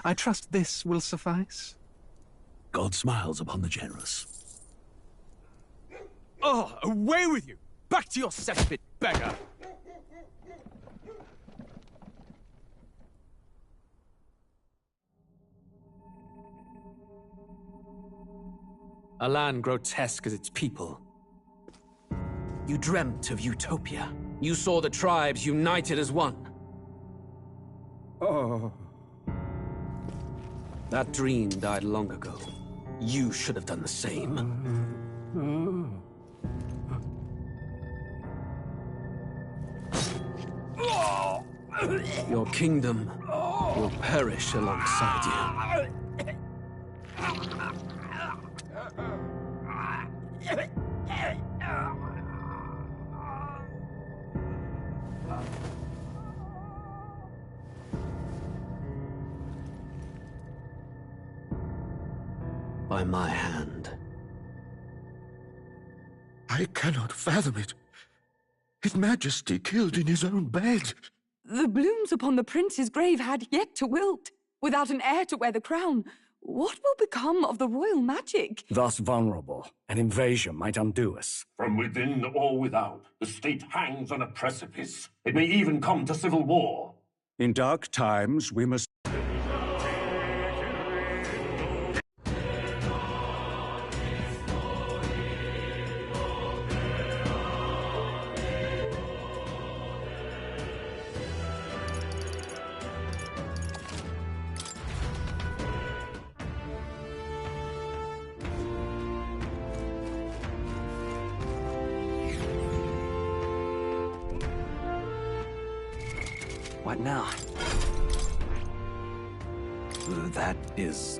I trust this will suffice. God smiles upon the generous. Oh, away with you! Back to your cesspit, beggar! A land grotesque as its people. You dreamt of utopia. You saw the tribes united as one. Oh. That dream died long ago. You should have done the same. Your kingdom will perish alongside you. By my hand. I cannot fathom it. His Majesty killed in his own bed. The blooms upon the prince's grave had yet to wilt. Without an heir to wear the crown, what will become of the royal magic? Thus vulnerable, an invasion might undo us. From within or without, the state hangs on a precipice. It may even come to civil war. In dark times, we must... What now? That is...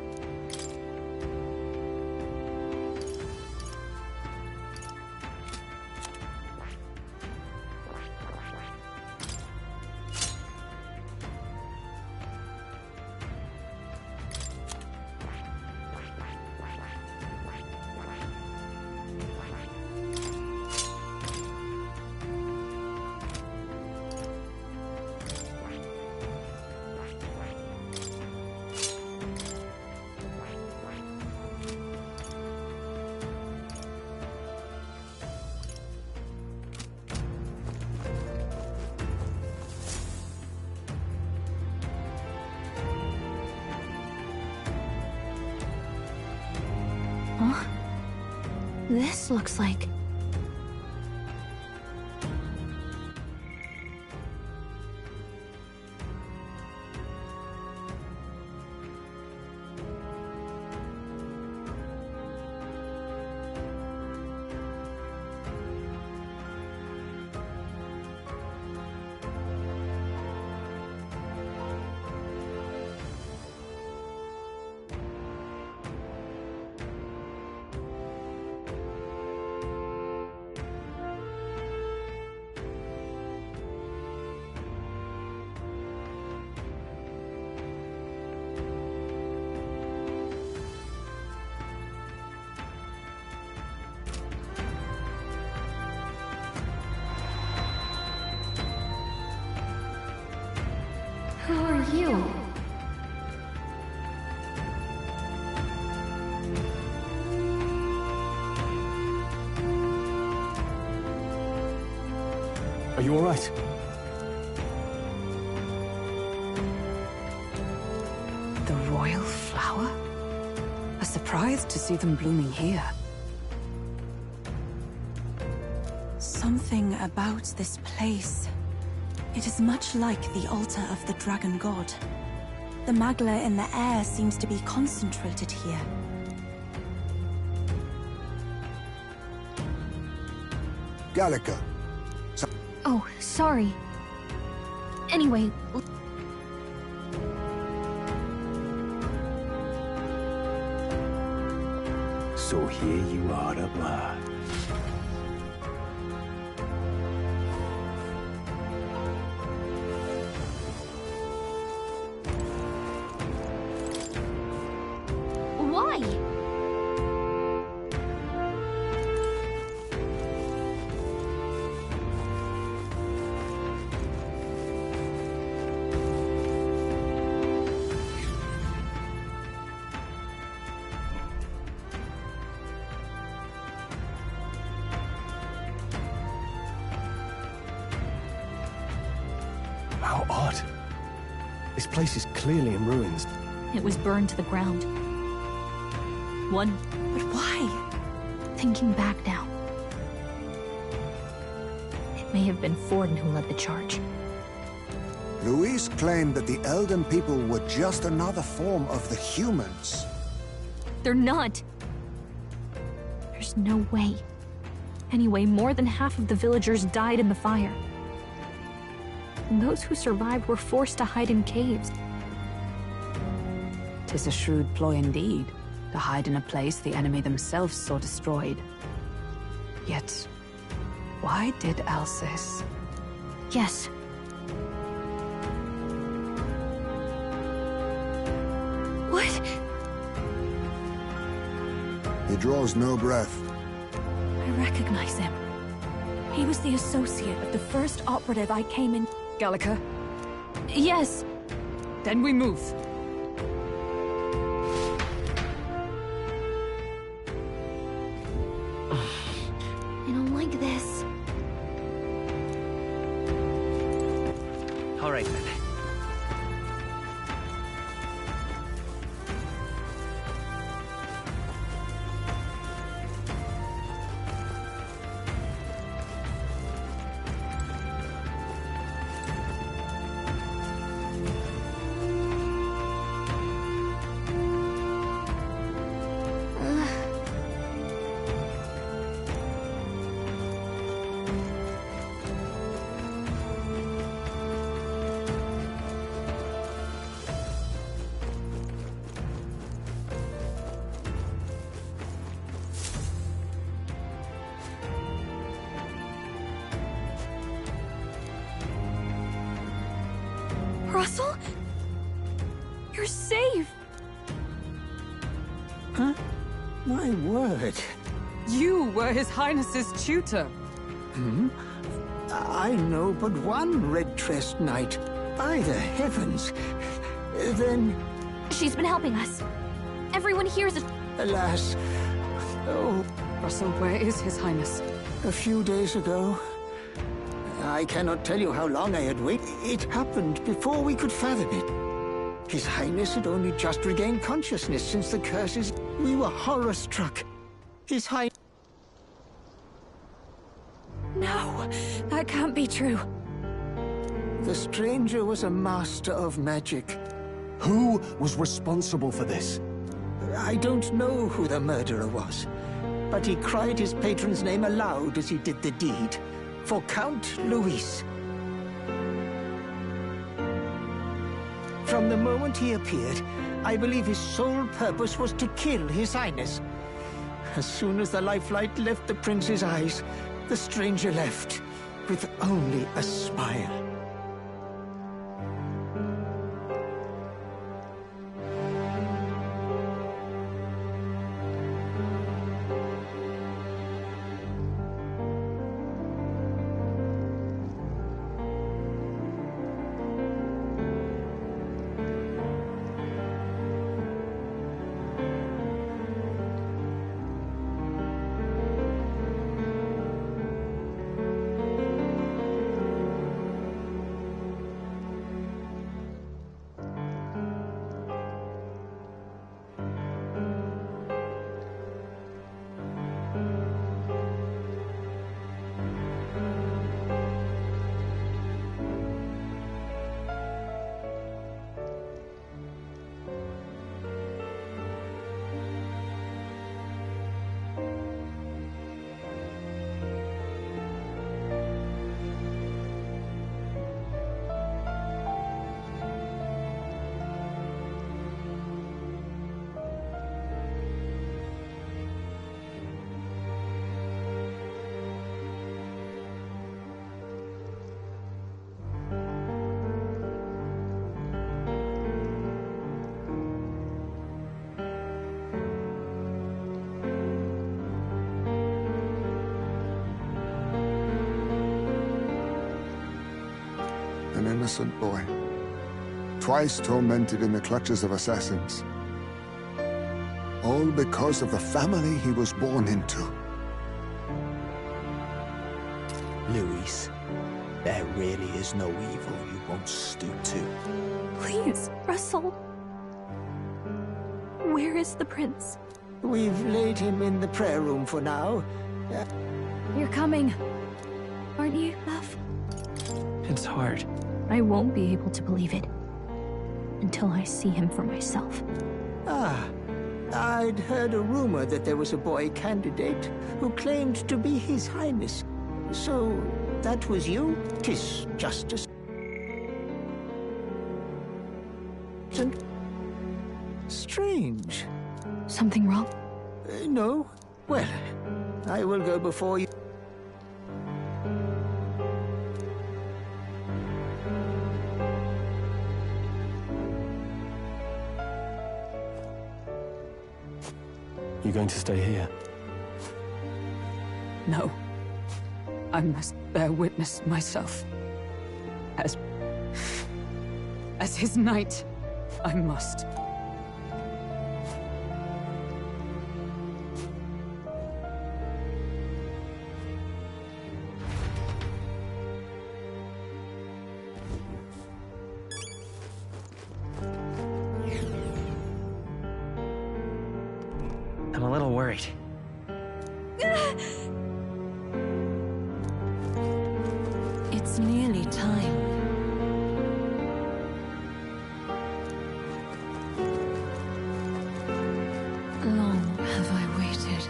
Huh? This looks like... Who are you? Are you all right? The royal flower? A surprise to see them blooming here. Something about this place. It is much like the altar of the dragon god. The magla in the air seems to be concentrated here. Gallica. Oh, sorry. Anyway... So here you are at last. Why? How odd. This place is clearly in ruins. It was burned to the ground. But why? thinking back now, it may have been Forden who led the charge. Luis claimed that the Elden people were just another form of the humans. They're not. There's no way. Anyway, more than half of the villagers died in the fire. And those who survived were forced to hide in caves. 'Tis a shrewd ploy indeed, to hide in a place the enemy themselves saw destroyed. Yet, why did Alcis? Yes. What? He draws no breath. I recognize him. He was the associate of the first operative I came in. Gallica? Yes. Then we move. I don't like this. All right, then. Russell? You're safe! Huh? My word. You were His Highness's tutor. I know but one red-tressed knight. By the heavens. Then, She's been helping us. Everyone hears it. alas. Oh, Russell, where is His Highness? a few days ago. I cannot tell you how long I had waited. It happened before we could fathom it. His Highness had only just regained consciousness since the curses. We were horror-struck. His Highness... No, that can't be true. The stranger was a master of magic. Who was responsible for this? I don't know who the murderer was, but he cried his patron's name aloud as he did the deed. For Count Luis. From the moment he appeared, I believe his sole purpose was to kill His Highness. As soon as the lifelight left the prince's eyes, the stranger left, with only a smile. An innocent boy, twice tormented in the clutches of assassins. All because of the family he was born into. Luis, There really is no evil you won't stoop to. Please, Russell. Where is the prince? We've laid him in the prayer room for now. You're coming, aren't you, love? It's hard. I won't be able to believe it until I see him for myself. Ah, I'd heard a rumor that there was a boy candidate who claimed to be His Highness. So, that was you? 'Tis justice. Strange. Something wrong? No. Well, I will go before you. You going to stay here? No. I must bear witness myself. As his knight, I must. I'm a little worried. It's nearly time. Long have I waited.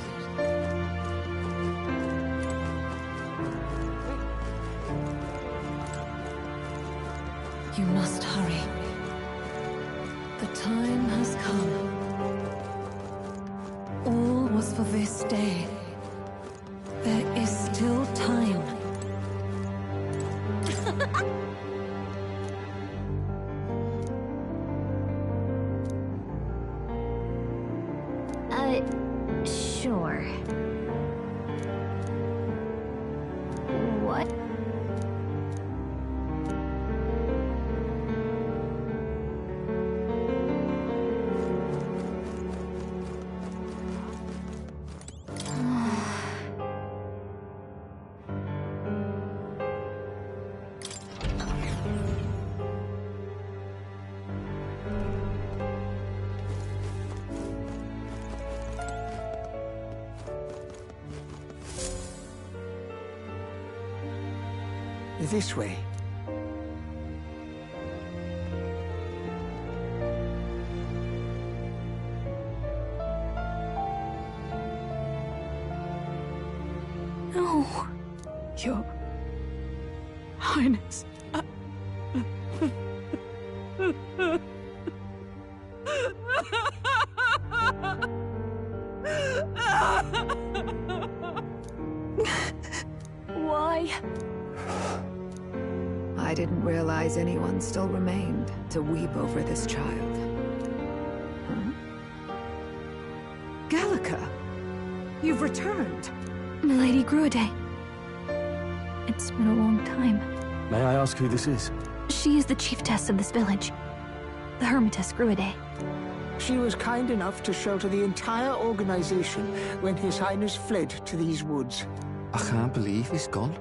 You must hurry. The time has come. All was for this day. There is still time. Sure. What? This way. No. Your Highness. Why? I didn't realize anyone still remained to weep over this child. Huh? Gallica! You've returned! Milady Gruaday. It's been a long time. May I ask who this is? She is the chiefess of this village. The Hermitess Gruaday. She was kind enough to shelter the entire organization when His Highness fled to these woods. I can't believe he's gone.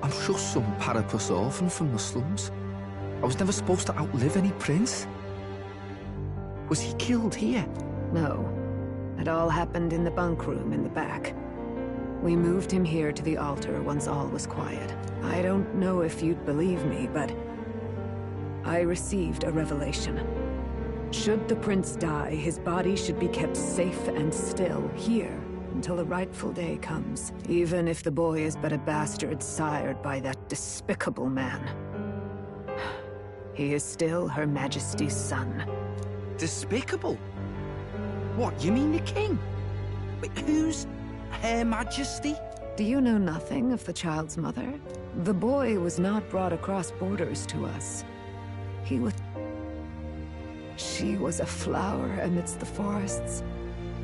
I'm just some parapus orphan from the slums. I was never supposed to outlive any prince. Was he killed here? No. It all happened in the bunk room in the back. We moved him here to the altar once all was quiet. I don't know if you'd believe me, but I received a revelation. Should the prince die, his body should be kept safe and still here until the rightful day comes, even if the boy is but a bastard sired by that despicable man. He is still Her Majesty's son. Despicable? What, you mean the king? Wait, who's Her Majesty? Do you know nothing of the child's mother? The boy was not brought across borders to us. She was a flower amidst the forests.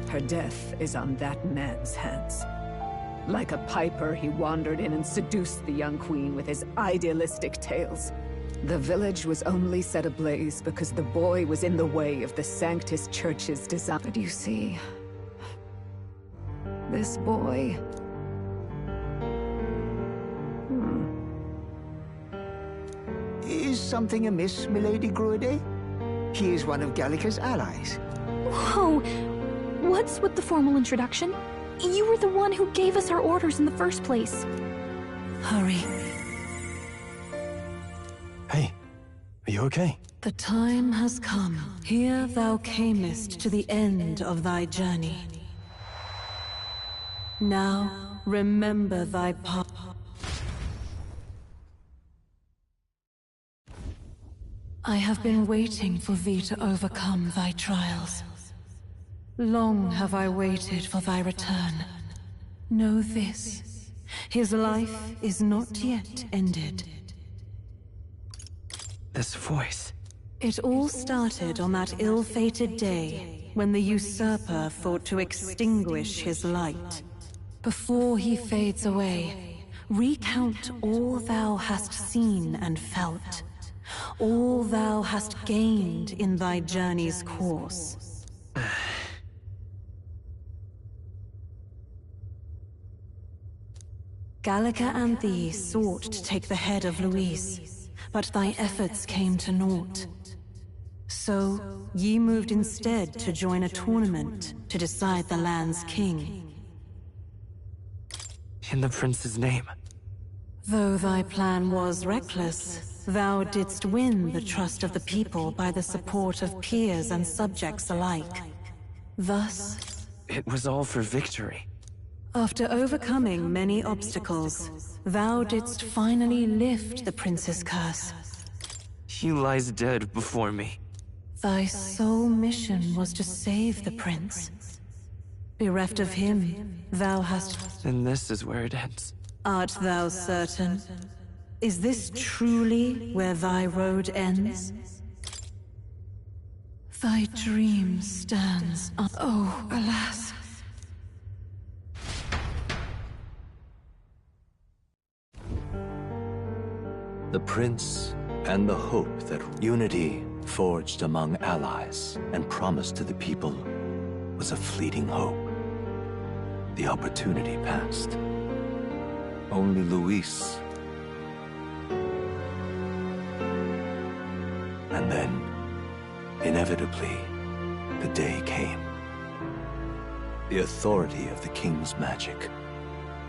Her death is on that man's hands. Like a piper, he wandered in and seduced the young queen with his idealistic tales. The village was only set ablaze because the boy was in the way of the Sanctus Church's design. But you see, this boy... something amiss, Milady Gruede? He is one of Gallica's allies. Whoa! What's with the formal introduction? You were the one who gave us our orders in the first place. Hurry. Hey, are you okay? The time has come. Here thou camest to the end of thy journey. Now, remember thy path. I have been waiting for thee to overcome thy trials. Long have I waited for thy return. Know this, his life is not yet ended. This voice. It all started on that ill-fated day when the usurper thought to extinguish his light. Before he fades away, recount all thou hast seen and felt, all thou hast gained in thy journey's course. Gallica and thee sought to take the head of Luis, but thy efforts came to naught. So, ye moved instead to join a tournament to decide the land's king. In the prince's name. Though thy plan was reckless, thou didst win the trust of the people by the support of peers and subjects alike. Thus, It was all for victory. after overcoming many obstacles, thou didst finally lift the prince's curse. He lies dead before me. Thy sole mission was to save the prince. Bereft of him, thou hast... And this is where it ends. Art thou certain? Is this truly where thy road ends? Thy dream stands on... Oh, alas. The prince and the hope that unity forged among allies and promised to the people was a fleeting hope. The opportunity passed. Only Luis. And then, inevitably, the day came. The authority of the king's magic,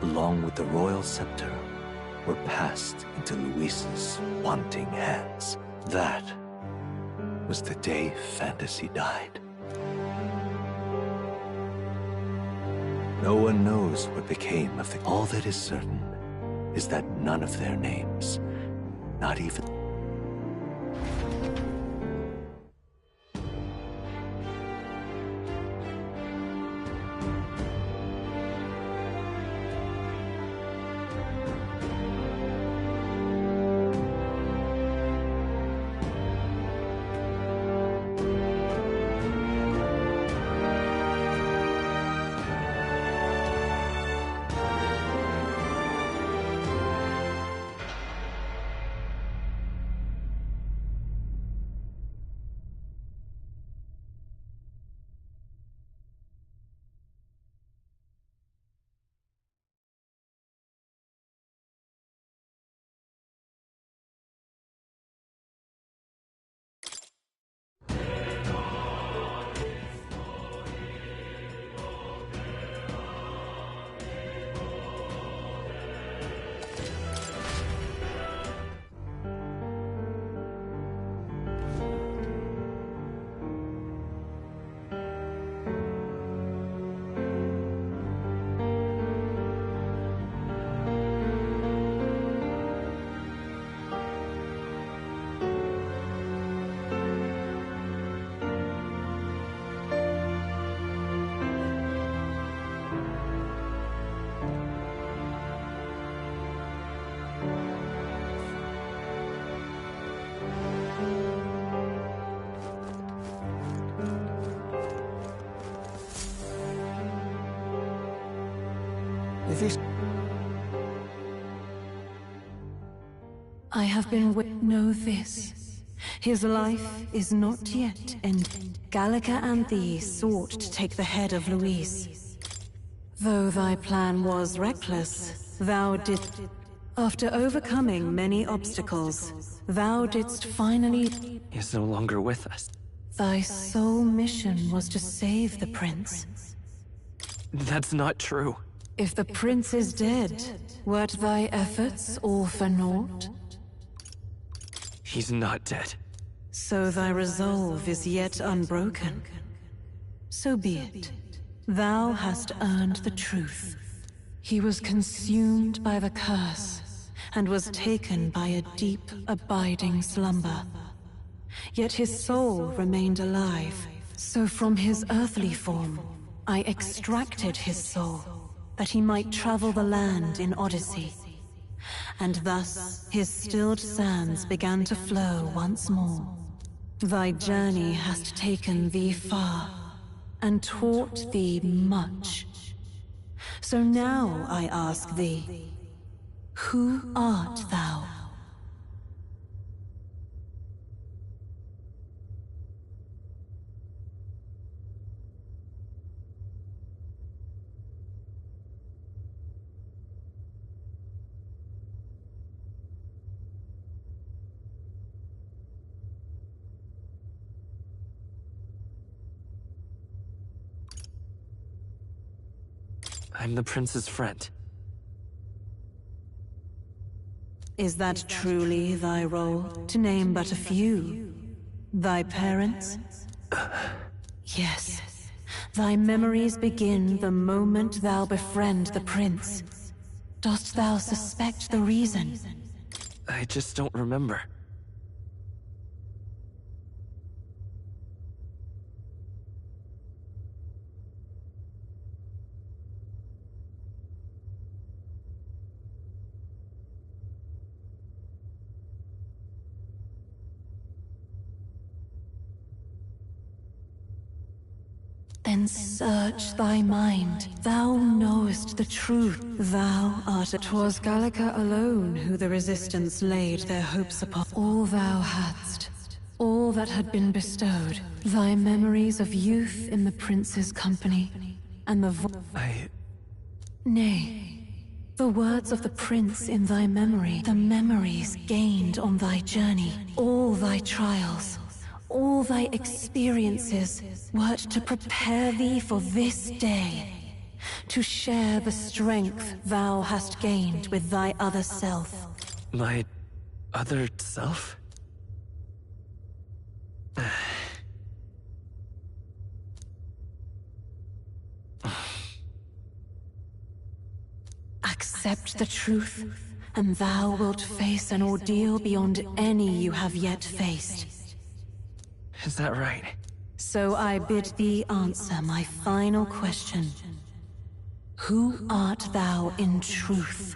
along with the royal scepter, were passed into Luis's wanting hands. That was the day fantasy died. No one knows what became of the... All that is certain is that none of their names, not even... This... I have been know this. His life is not yet ended. Gallica and thee sought to take the head of Luis. Though thy plan was reckless, thou did... After overcoming many obstacles, thou didst finally... He is no longer with us. Thy sole mission was to save the prince. That's not true. If the prince is dead, weren't thy efforts all for naught? He's not dead. So thy resolve is yet unbroken. So be it. Thou hast earned the truth. He was consumed by the curse, and was taken by a deep, abiding slumber. Yet his soul remained alive, so from his earthly form, I extracted his soul, that he might travel the land in Odyssey. And thus his stilled sands began to flow once more. Thy journey hast taken thee far, and taught thee much. So now I ask thee, who art thou? I'm the prince's friend. Is that truly thy role? To name but a few. Thy parents? Yes. Thy memories begin the moment thou befriend the prince. Dost thou suspect the reason? I just don't remember. Then search thy mind. Thou knowest the truth. Thou art it. 'Twas Gallica alone who the resistance laid their hopes upon. All thou hadst, all that had been bestowed, thy memories of youth in the prince's company, and the Nay, the words of the prince in thy memory, the memories gained on thy journey, all thy trials, all thy experiences, wert to prepare thee for this day, to share the strength thou hast gained with thy other self. My other self? Accept the truth, and thou wilt face an ordeal beyond any you have yet faced. Is that right? So I bid thee answer my final question. Who art thou in truth?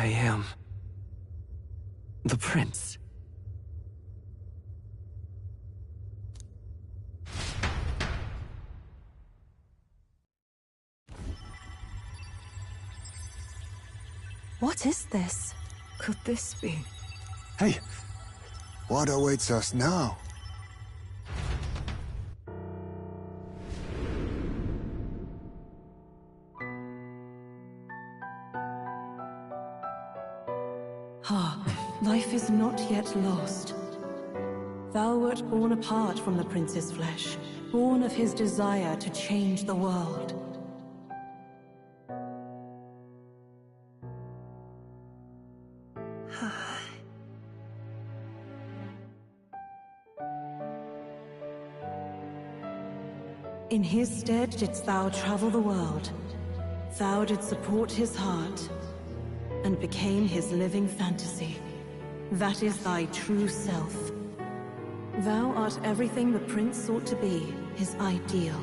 I am... the prince. What is this? Could this be? Hey, what awaits us now? Ah, life is not yet lost. Thou wert born apart from the prince's flesh, born of his desire to change the world. In his stead didst thou travel the world. Thou didst support his heart, and became his living fantasy. That is thy true self. Thou art everything the prince sought to be, his ideal.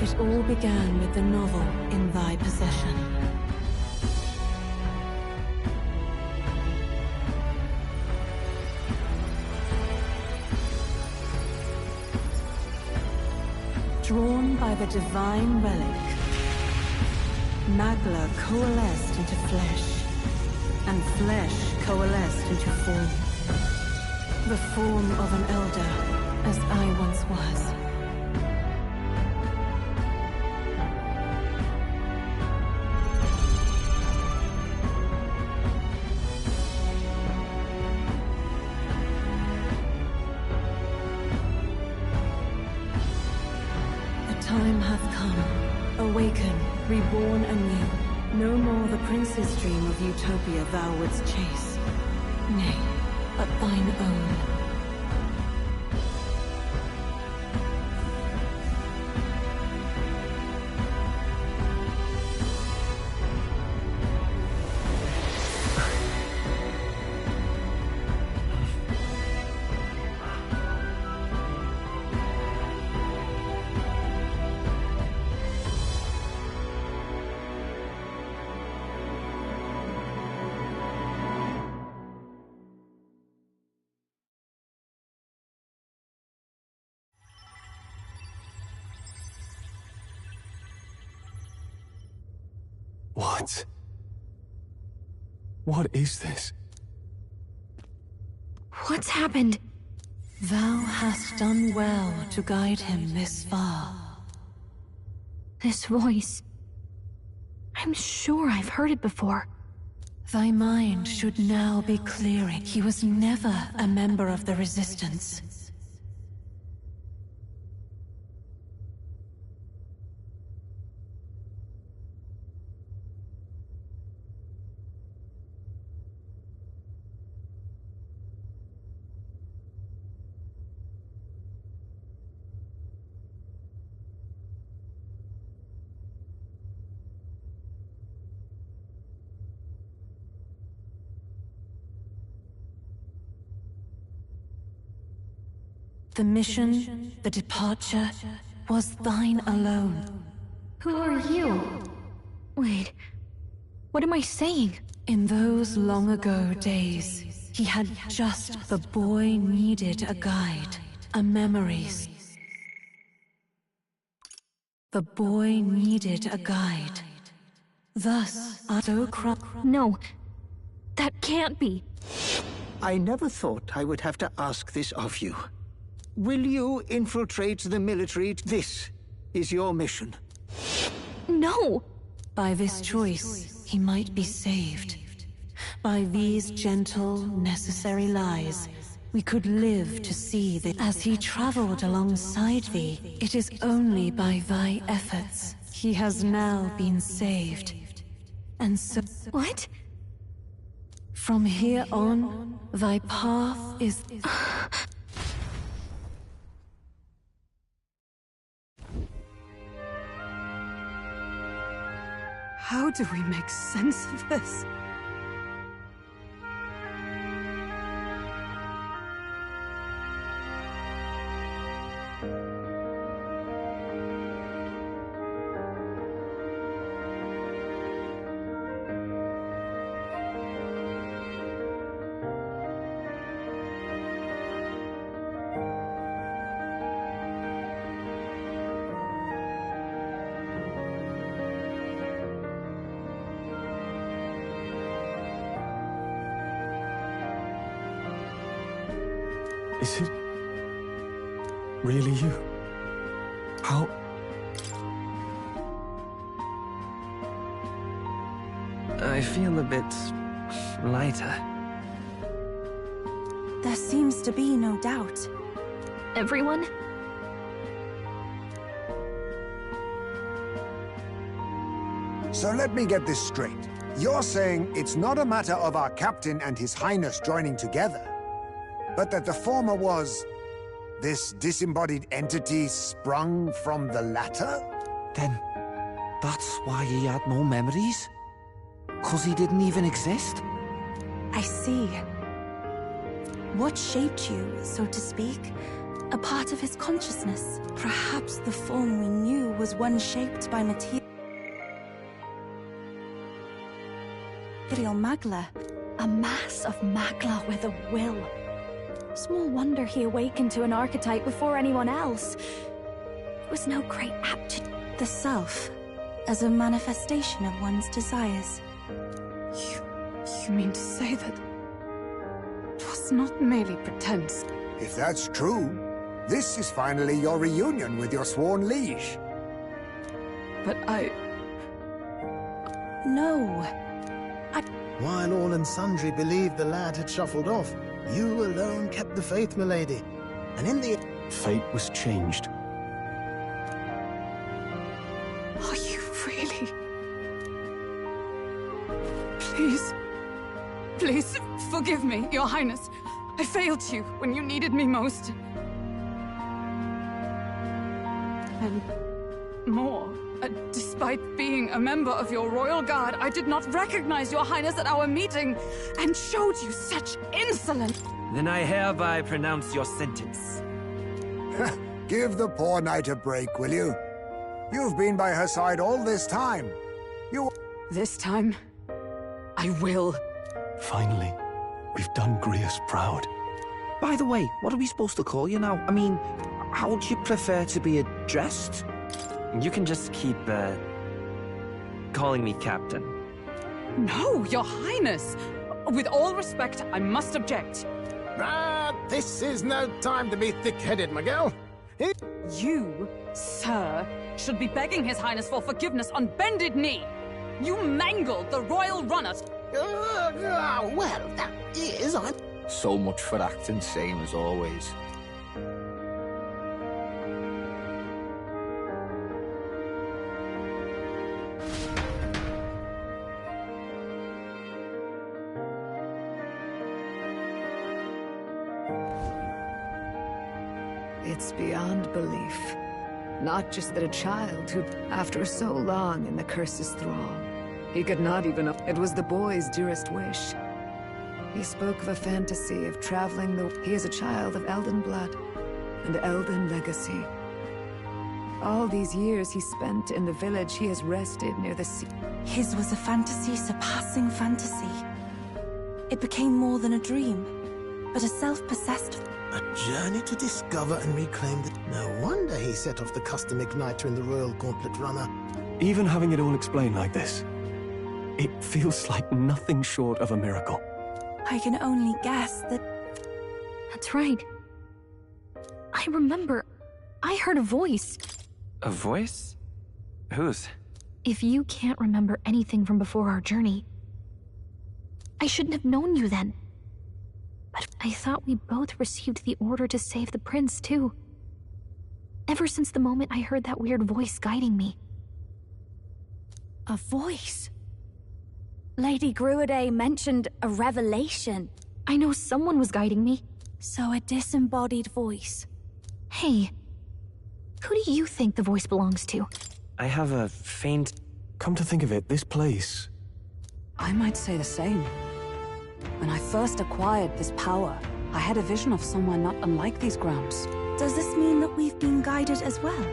It all began with the novel in thy possession. Drawn by the divine relic, Magla coalesced into flesh, and flesh coalesced into form. The form of an elder, as I once was. Time hath come. Awaken, reborn anew. No more the prince's dream of utopia thou wouldst chase. Nay, but thine own. What? What is this? What's happened? Thou hast done well to guide him this far. This voice... I'm sure I've heard it before. Thy mind should now be clearing. He was never a member of the Resistance. The mission, the departure, was thine alone. Who are you? Wait, what am I saying? In those long ago days, he had just the boy needed a guide, a memory. The boy needed a guide. Thus, No, that can't be. I never thought I would have to ask this of you. Will you infiltrate the military? This is your mission. No! By this choice, he might be saved. By these gentle, necessary lies, we could live to see that as he traveled alongside thee, it is only by thy efforts he has now been saved. And so... What? From here on, thy path is... How do we make sense of this? Is it really you? How? I feel a bit lighter. There seems to be no doubt. Everyone? So let me get this straight. You're saying it's not a matter of our captain and his highness joining together, but that the former was this disembodied entity sprung from the latter? Then, that's why he had no memories? 'Cause he didn't even exist? I see. What shaped you, so to speak? A part of his consciousness. Perhaps the form we knew was one shaped by material magla. A mass of magla with a will. Small wonder he awakened to an archetype before anyone else. It was no great aptitude. The self, as a manifestation of one's desires. You mean to say that it was not merely pretense? If that's true, this is finally your reunion with your sworn liege. But No. While all and sundry believed the lad had shuffled off, you alone kept the faith, milady. And in the... Fate was changed. Are you really? Please. Please, forgive me, Your Highness. I failed you when you needed me most. And more. Despite being a member of your royal guard, I did not recognize Your Highness at our meeting and showed you such insolence. Then I hereby pronounce your sentence. Give the poor knight a break, will you? You've been by her side all this time. This time, I will. Finally, we've done Grius proud. By the way, what are we supposed to call you now? I mean, how would you prefer to be addressed? You can just keep, calling me Captain. No, Your Highness! With all respect, I must object. This is no time to be thick-headed, my girl. You, sir, should be begging His Highness for forgiveness on bended knee. You mangled the royal runners. Well, that is... So much for acting same as always. It's beyond belief. Not just that a child who, after so long in the curse's thrall, he could not even... It was the boy's dearest wish. He spoke of a fantasy of traveling the... He is a child of Elden blood and Elden legacy. All these years he spent in the village, he has rested near the sea. His was a fantasy surpassing fantasy. It became more than a dream, but a self-possessed... A journey to discover and reclaim the... No wonder he set off the custom igniter in the Royal Gauntlet Runner. Even having it all explained like this, it feels like nothing short of a miracle. I can only guess that... That's right. I remember. I heard a voice. A voice? Whose? If you can't remember anything from before our journey, I shouldn't have known you then. But I thought we both received the order to save the prince, too. Ever since the moment I heard that weird voice guiding me. A voice? Lady Gruaday mentioned a revelation. I know someone was guiding me. So a disembodied voice. Hey, who do you think the voice belongs to? I have a faint Come to think of it, this place... I might say the same. When I first acquired this power, I had a vision of somewhere not unlike these grounds. Does this mean that we've been guided as well?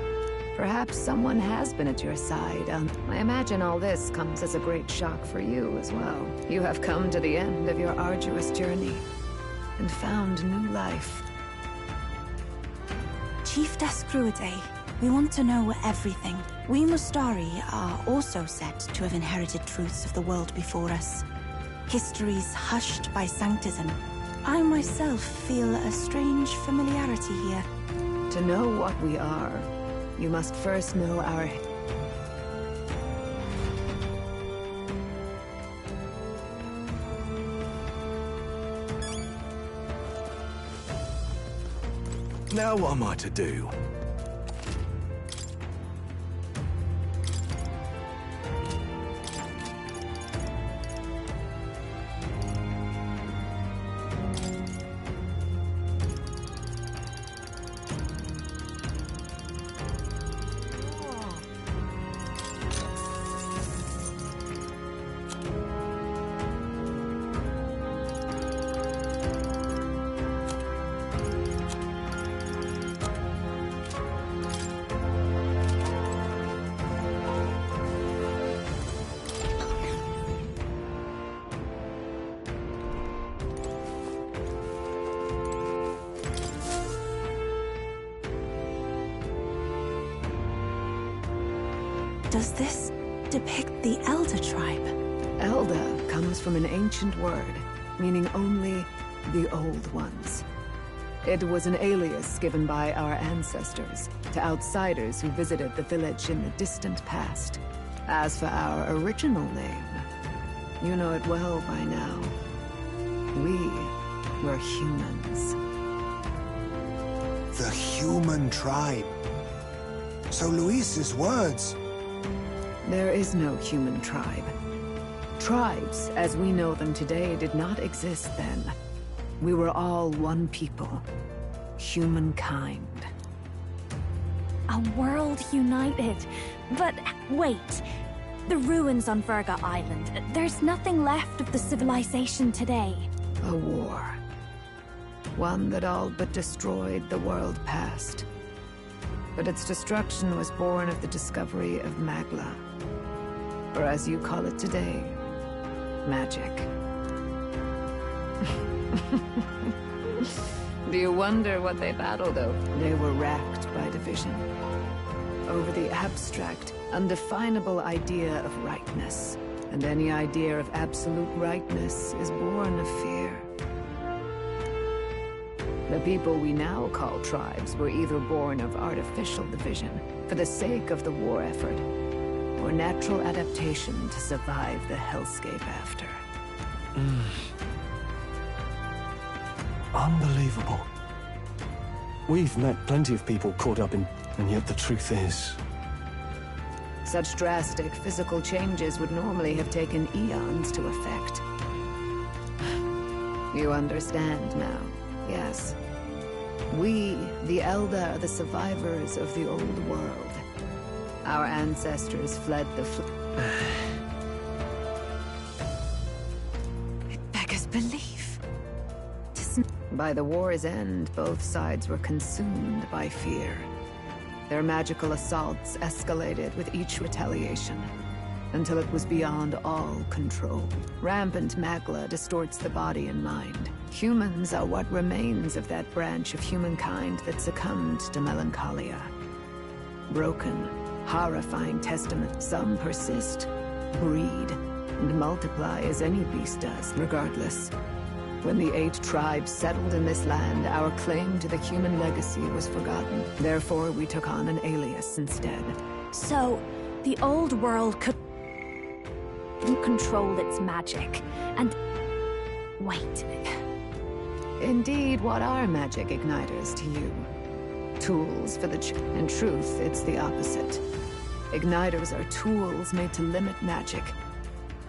Perhaps someone has been at your side. I imagine all this comes as a great shock for you as well. You have come to the end of your arduous journey and found new life. Chief Descruidae, we want to know everything. We Mustari are also said to have inherited truths of the world before us. Histories hushed by sanctism. I myself feel a strange familiarity here. To know what we are, you must first know our... Now what am I to do? Does this depict the Elder tribe? Elder comes from an ancient word, meaning only the Old Ones. It was an alias given by our ancestors to outsiders who visited the village in the distant past. As for our original name, you know it well by now. We were humans. The human tribe. So Luis's words... There is no human tribe. Tribes, as we know them today, did not exist then. We were all one people. Humankind. A world united. But wait. The ruins on Virga Island. There's nothing left of the civilization today. A war. One that all but destroyed the world past. But its destruction was born of the discovery of Magla. Or as you call it today, magic. Do you wonder what they battled over? They were racked by division. Over the abstract, undefinable idea of rightness. And any idea of absolute rightness is born of fear. The people we now call tribes were either born of artificial division, for the sake of the war effort, or natural adaptation to survive the hellscape after. Unbelievable. We've met plenty of people caught up in... and yet the truth is... Such drastic physical changes would normally have taken eons to effect. You understand now, yes. We, the Elder, are the survivors of the old world. Our ancestors fled the It beggars belief. By the war's end, both sides were consumed by fear. Their magical assaults escalated with each retaliation, until it was beyond all control. Rampant Magla distorts the body and mind. Humans are what remains of that branch of humankind that succumbed to melancholia. Broken, horrifying testament. Some persist, breed, and multiply as any beast does. Regardless, when the 8 tribes settled in this land, our claim to the human legacy was forgotten. Therefore, we took on an alias instead. So, the old world couldn't control its magic, and... wait. Indeed, what are magic igniters to you? Tools for the In truth, it's the opposite. Igniters are tools made to limit magic.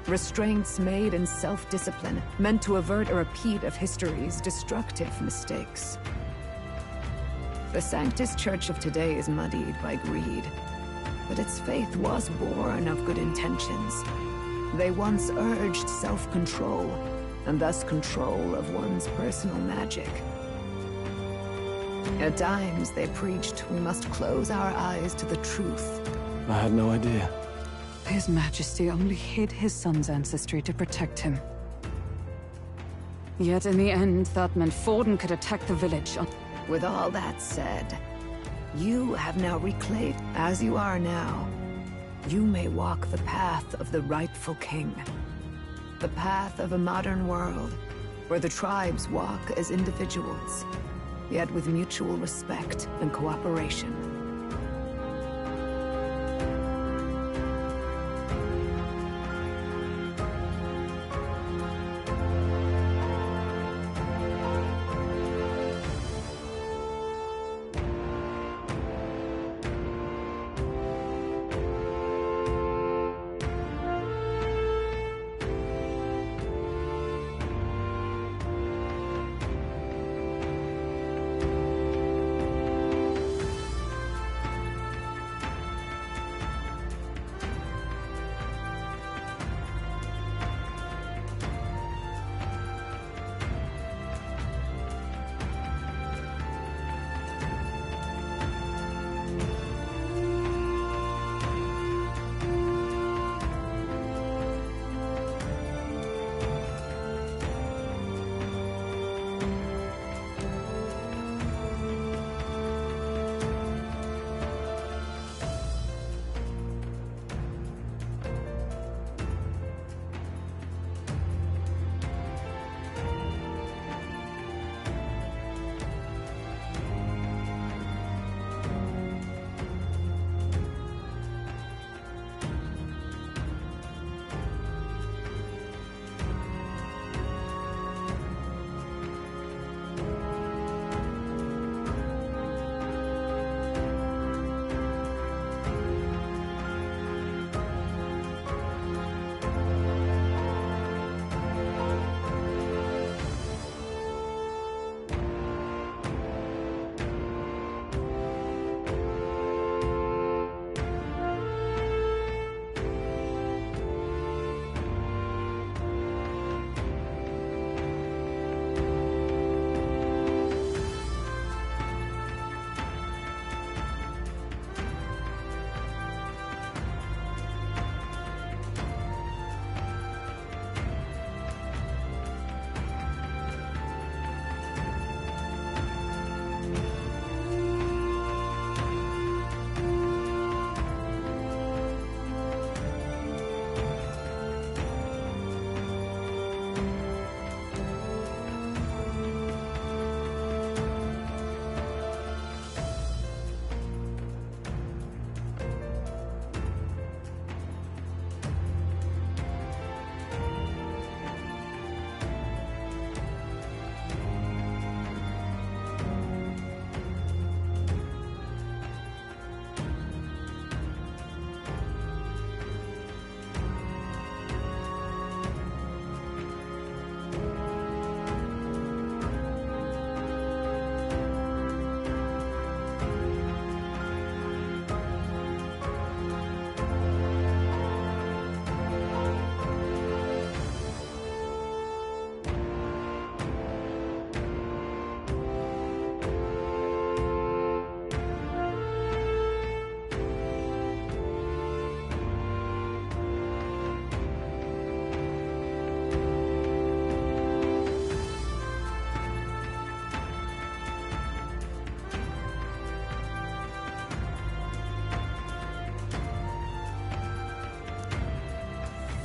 Restraints made in self-discipline, meant to avert a repeat of history's destructive mistakes. The Sanctus Church of today is muddied by greed. But its faith was born of good intentions. They once urged self-control, and thus control of one's personal magic. At times, they preached we must close our eyes to the truth. I had no idea. His Majesty only hid his son's ancestry to protect him. Yet in the end, that meant Forden could attack the village. With all that said, you have now reclaimed as you are now. You may walk the path of the rightful king. The path of a modern world, where the tribes walk as individuals, yet with mutual respect and cooperation.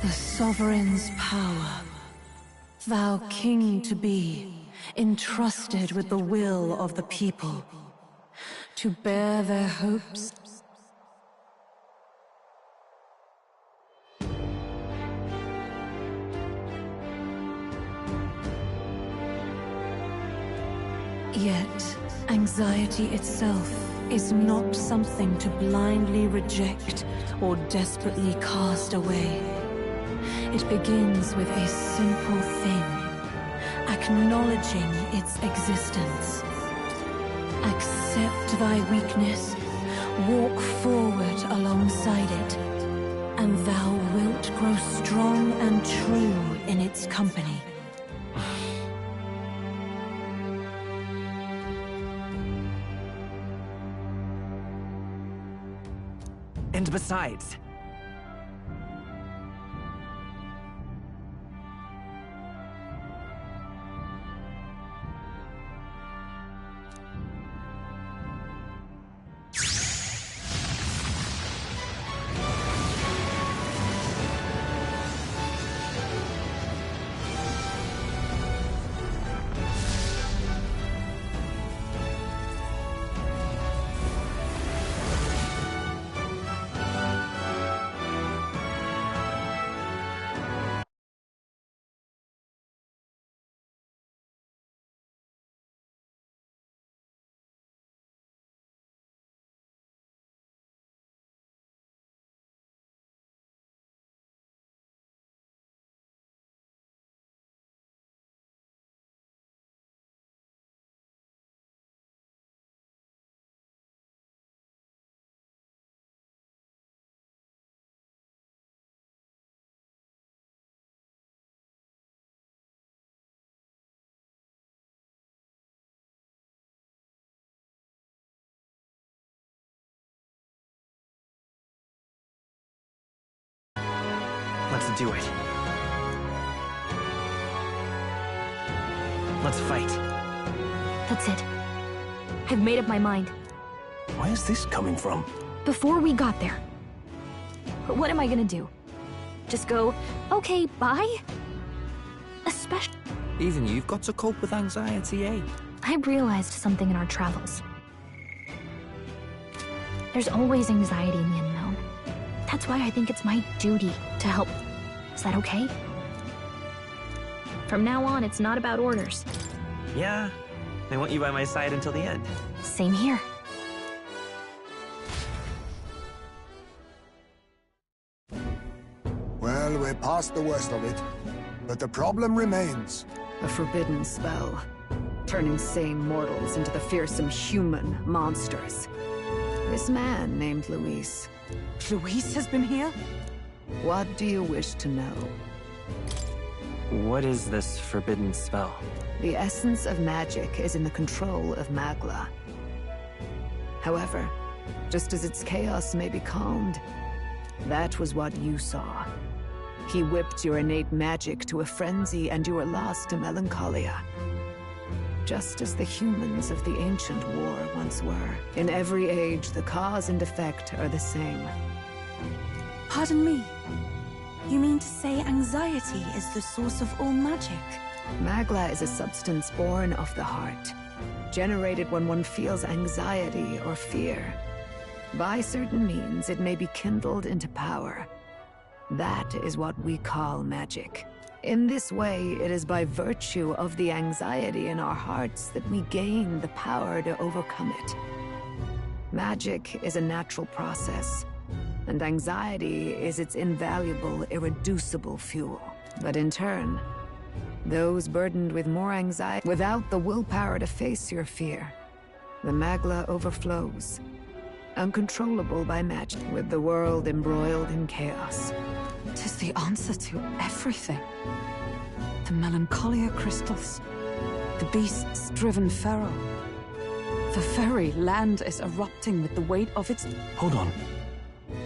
The sovereign's power. Thou king to be, entrusted with the will of the people, to bear their hopes. Yet, anxiety itself is not something to blindly reject or desperately cast away. It begins with a simple thing, acknowledging its existence. Accept thy weakness, Walk forward alongside it, and thou wilt grow strong and true in its company. And besides, let's do it. Let's fight. That's it. I've made up my mind. Where's this coming from? Before we got there. But what am I gonna do? Just go, okay, bye? Especially... Even you've got to cope with anxiety, eh? I realized something in our travels. There's always anxiety in the unknown. That's why I think it's my duty to help. Is that okay? From now on, it's not about orders. yeah, I want you by my side until the end. Same here. Well, we're past the worst of it. But the problem remains. A forbidden spell, turning sane mortals into the fearsome human monsters. This man named Luis. Luis has been here? What do you wish to know? What is this forbidden spell? The essence of magic is in the control of Magla. However, just as its chaos may be calmed, that was what you saw. He whipped your innate magic to a frenzy and you were lost to melancholia. Just as the humans of the ancient war once were. In every age, the cause and effect are the same. Pardon me. You mean to say anxiety is the source of all magic? Magla is a substance born of the heart, generated when one feels anxiety or fear. By certain means, it may be kindled into power. That is what we call magic. In this way, it is by virtue of the anxiety in our hearts that we gain the power to overcome it. Magic is a natural process, and anxiety is its invaluable, irreducible fuel. But in turn, those burdened with more anxiety, without the willpower to face your fear, the Magla overflows, uncontrollable by magic, with the world embroiled in chaos. 'Tis the answer to everything. The melancholia crystals, the beasts driven feral. The very land is erupting with the weight of its... Hold on.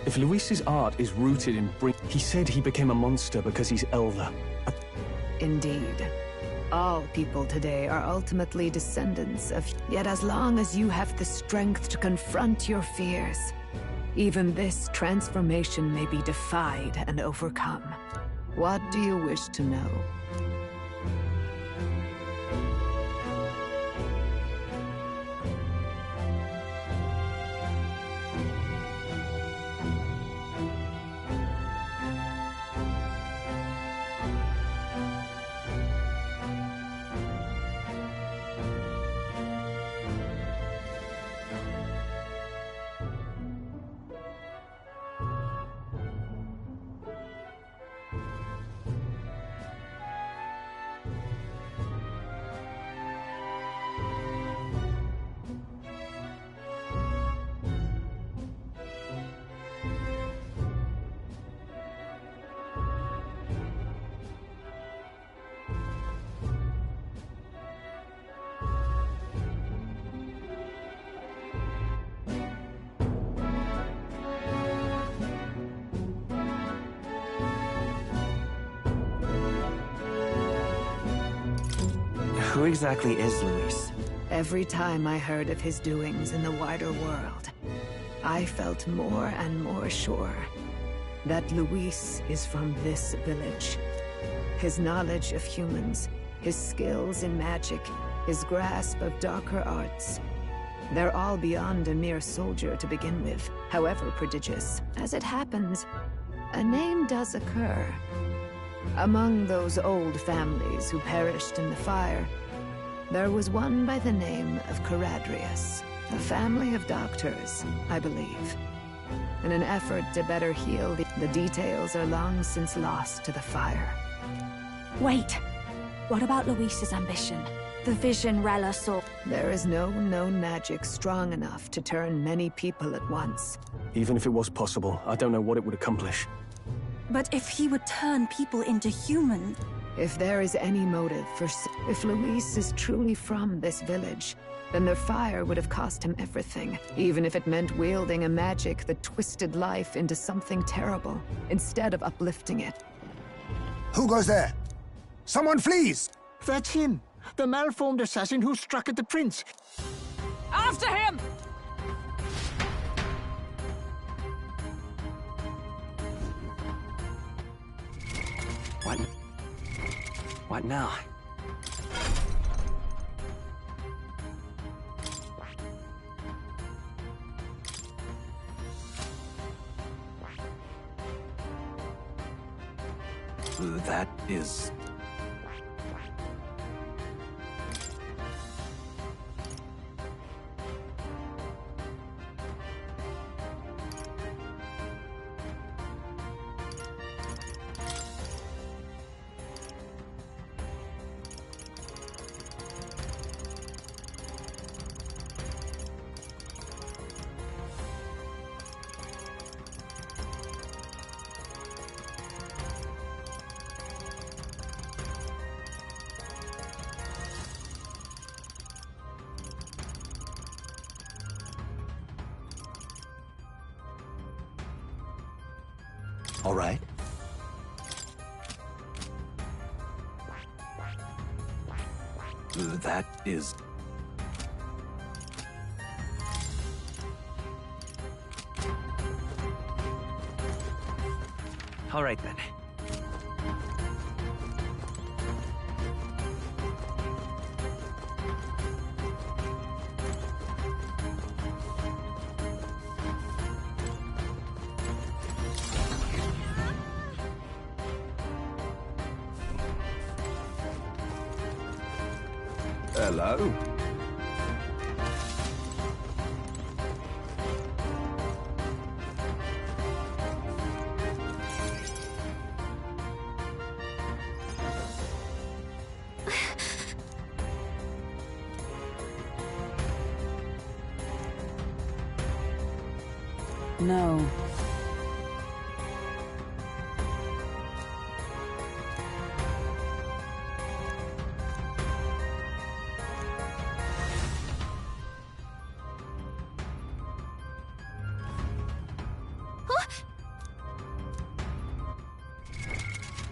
If Luis's art is rooted in he said he became a monster because he's elder. Indeed. All people today are ultimately descendants of... Yet as long as you have the strength to confront your fears, even this transformation may be defied and overcome. What do you wish to know? Who exactly is Luis? Every time I heard of his doings in the wider world, I felt more and more sure that Luis is from this village. His knowledge of humans, his skills in magic, his grasp of darker arts, they're all beyond a mere soldier to begin with, however prodigious. As it happens, a name does occur. Among those old families who perished in the fire, there was one by the name of Caradrius, a family of doctors, I believe. In an effort to better heal, the details are long since lost to the fire. Wait, what about Luis's ambition? The vision Rella saw. There is no known magic strong enough to turn many people at once. Even if it was possible, I don't know what it would accomplish. But if he would turn people into human... If there is any motive for... If Luis is truly from this village, then their fire would have cost him everything, even if it meant wielding a magic that twisted life into something terrible, instead of uplifting it. Who goes there? Someone flees! That's him! The malformed assassin who struck at the prince! After him! What now? That is... All right. That is... All right then. Hello. No.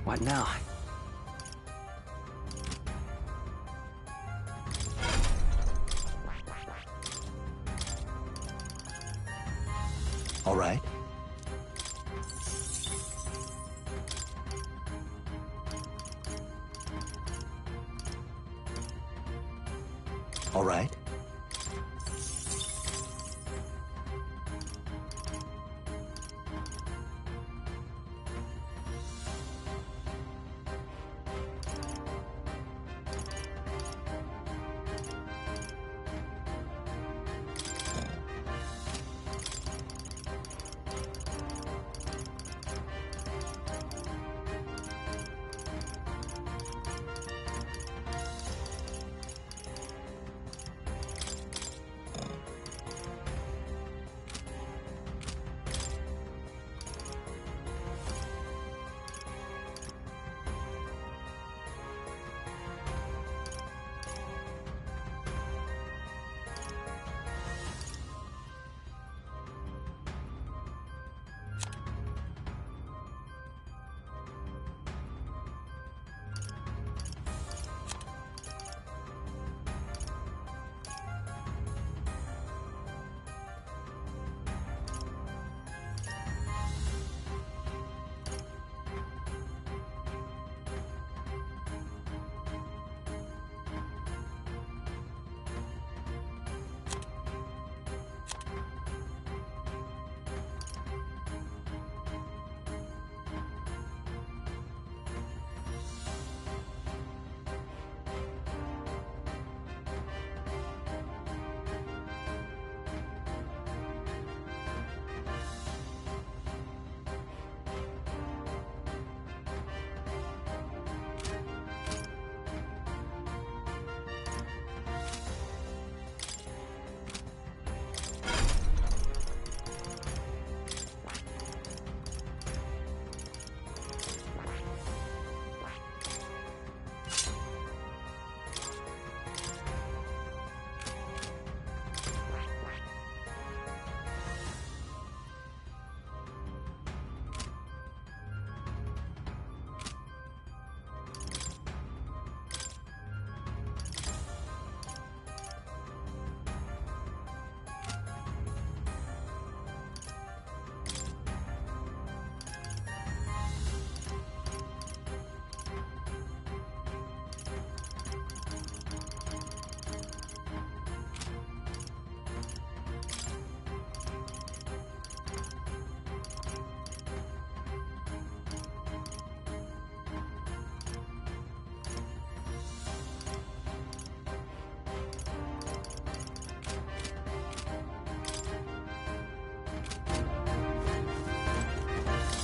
What now? All right. All right.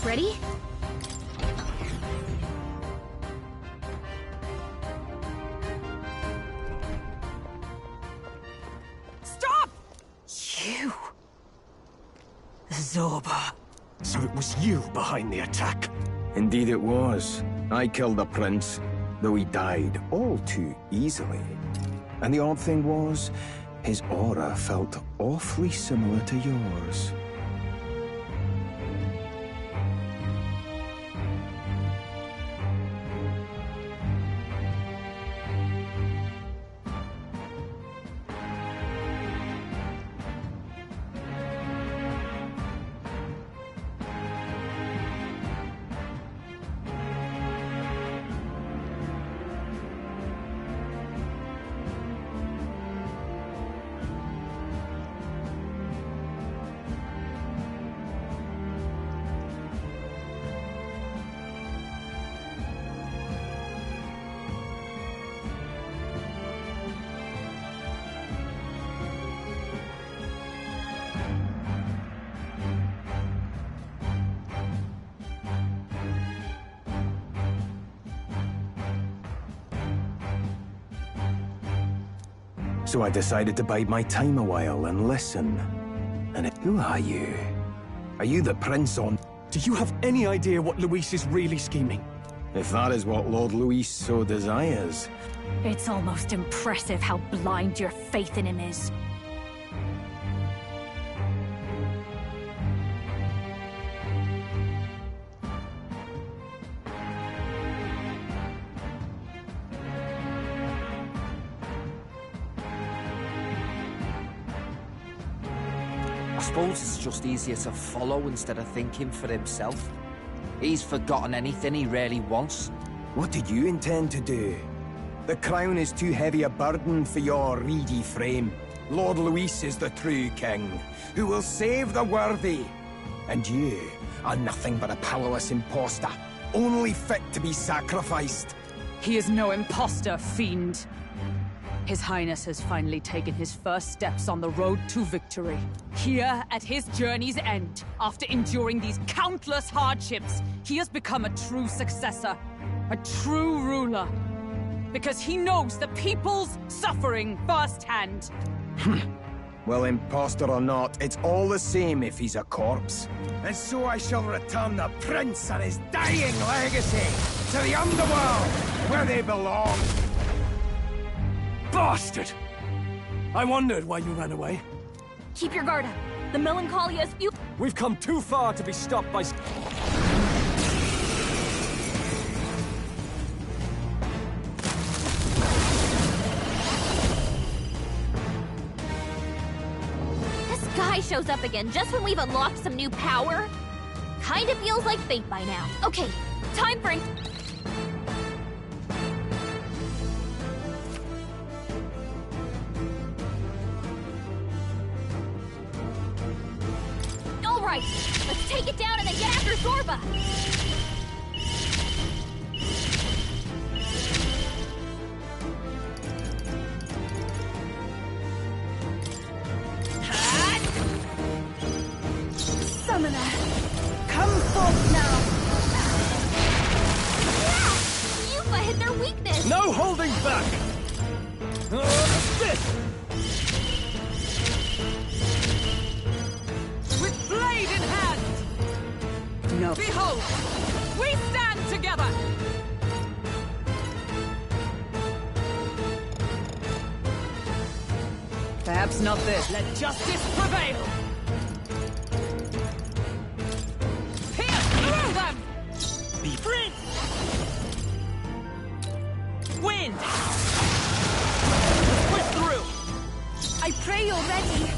Ready? Stop! You! Zorba. So it was you behind the attack? Indeed it was. I killed the prince, though he died all too easily. And the odd thing was, his aura felt awfully similar to yours. So I decided to bide my time a while and listen. Who are you? Are you the prince on... Do you have any idea what Luis is really scheming? If that is what Lord Luis so desires. It's almost impressive how blind your faith in him is. I suppose it's just easier to follow instead of thinking for himself. He's forgotten anything he really wants. What did you intend to do? The crown is too heavy a burden for your reedy frame. Lord Luis is the true king, who will save the worthy. And you are nothing but a powerless imposter, only fit to be sacrificed. He is no imposter, fiend. His Highness has finally taken his first steps on the road to victory. Here, at his journey's end, after enduring these countless hardships, he has become a true successor, a true ruler. Because he knows the people's suffering firsthand. Well, imposter or not, it's all the same if he's a corpse. And so I shall return the prince and his dying legacy to the underworld, where they belong. Bastard! I wondered why you ran away. Keep your guard up. The Melancholia is... We've come too far to be stopped by... This guy shows up again just when we've unlocked some new power. Kinda feels like fate by now. Okay, time for... Alright, let's take it down and then get after Zorba! Summoner, come forth now! Yeah! Yupa hit their weakness! No holding back! This! With blade in hand! No. Behold! We stand together! Perhaps not this. Let justice prevail! Pierce through them! Be prince! Wind! Push through! I pray you're ready.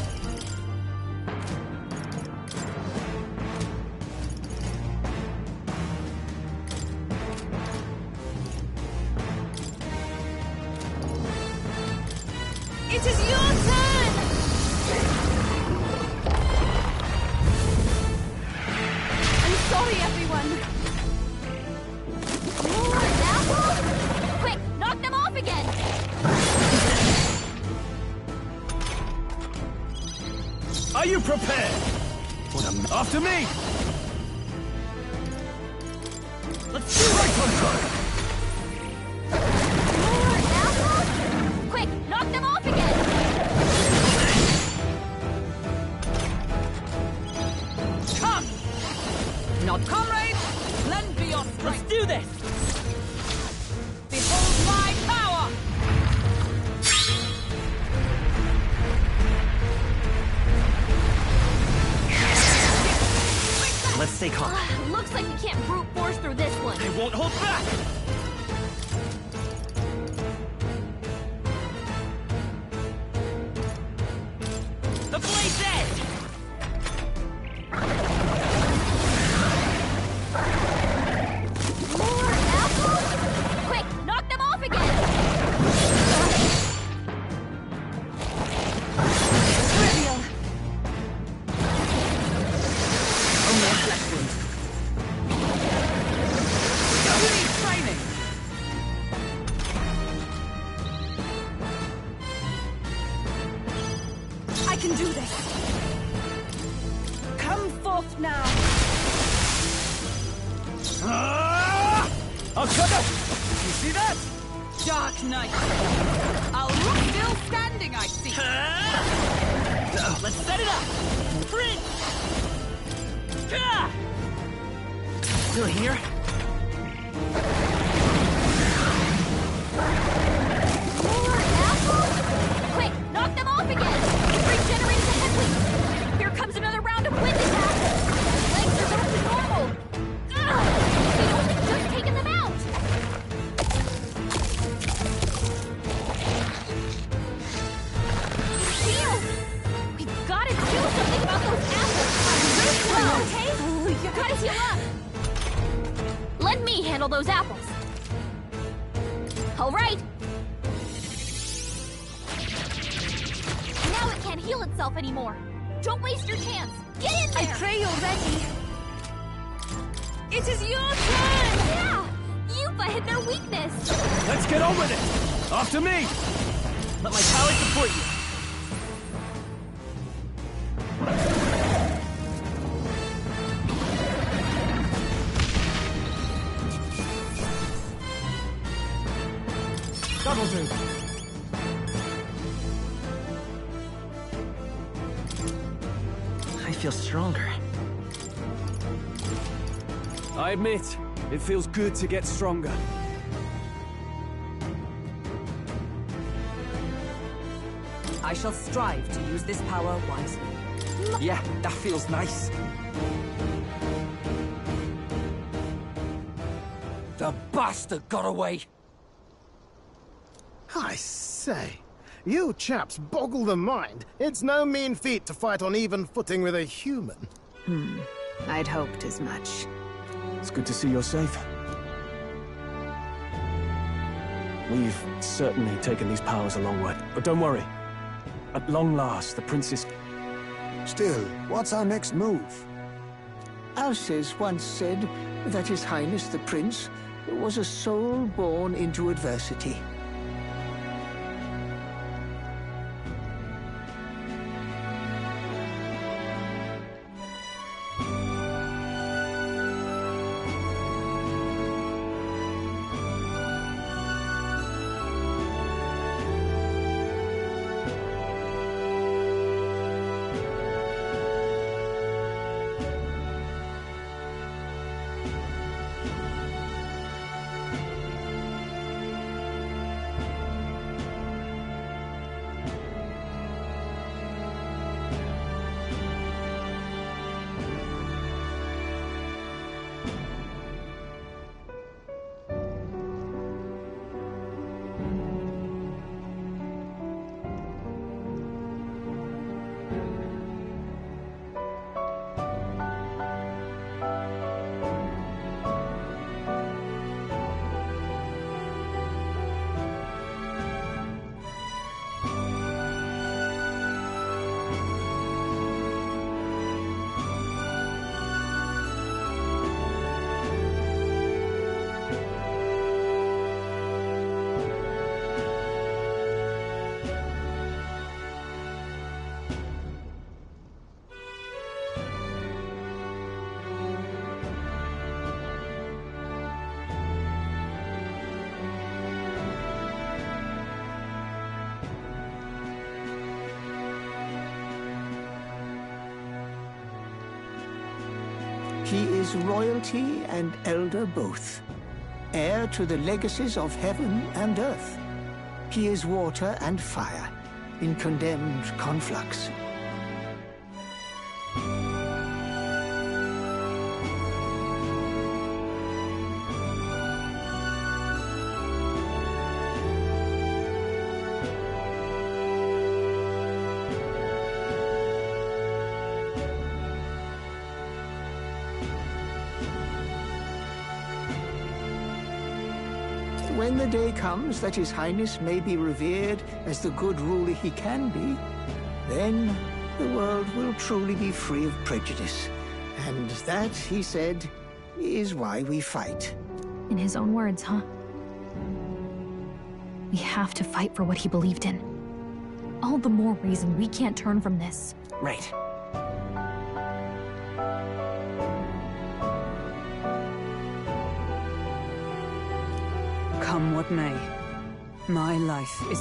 It is your turn! I'm sorry, everyone. More now? Quick, knock them off again! Are you prepared? After me! Let's do right on target! More apples? Quick, knock them off again! Come! Not comrades, lend me your strength! Let's do this! Behold my power! Let's stay calm. Looks like we can't brute force through this one. I won't hold back! The blade's edge! More apples? Quick, knock them off again! Trivial! Only a flesh wound. We need training! I can do this! Come forth now! I'll cut it! You see that? Dark Knight! I'll look still standing, I see! Let's set it up! Prince! Still here? More apples? Quick, knock them off again! Regenerate the headwind! Here comes another round of wind attacks! Legs are back to normal! We'd only just taken them out! Shield! We've gotta do something about those apples! Okay? You gotta heal up! Let me handle those apples! All right! Now it can't heal itself anymore! Don't waste your chance! Get in there! I pray you're ready! It is your turn! Yeah! Yupa hit their weakness! Let's get on with it! After me! Let my power support you! That'll do. I feel stronger. I admit, it feels good to get stronger. I shall strive to use this power wisely. Yeah, that feels nice. The bastard got away! I say, you chaps boggle the mind. It's no mean feat to fight on even footing with a human. I'd hoped as much. It's good to see you're safe. We've certainly taken these powers a long way. But don't worry. At long last, the princess... Still, what's our next move? Alces once said that His Highness the Prince was a soul born into adversity. He is royalty and elder both, heir to the legacies of heaven and earth. He is water and fire in condemned conflux. When the day comes that His Highness may be revered as the good ruler he can be, then the world will truly be free of prejudice. And that, he said, is why we fight. In his own words, huh? We have to fight for what he believed in. All the more reason we can't turn from this. Right. Come what may, my life is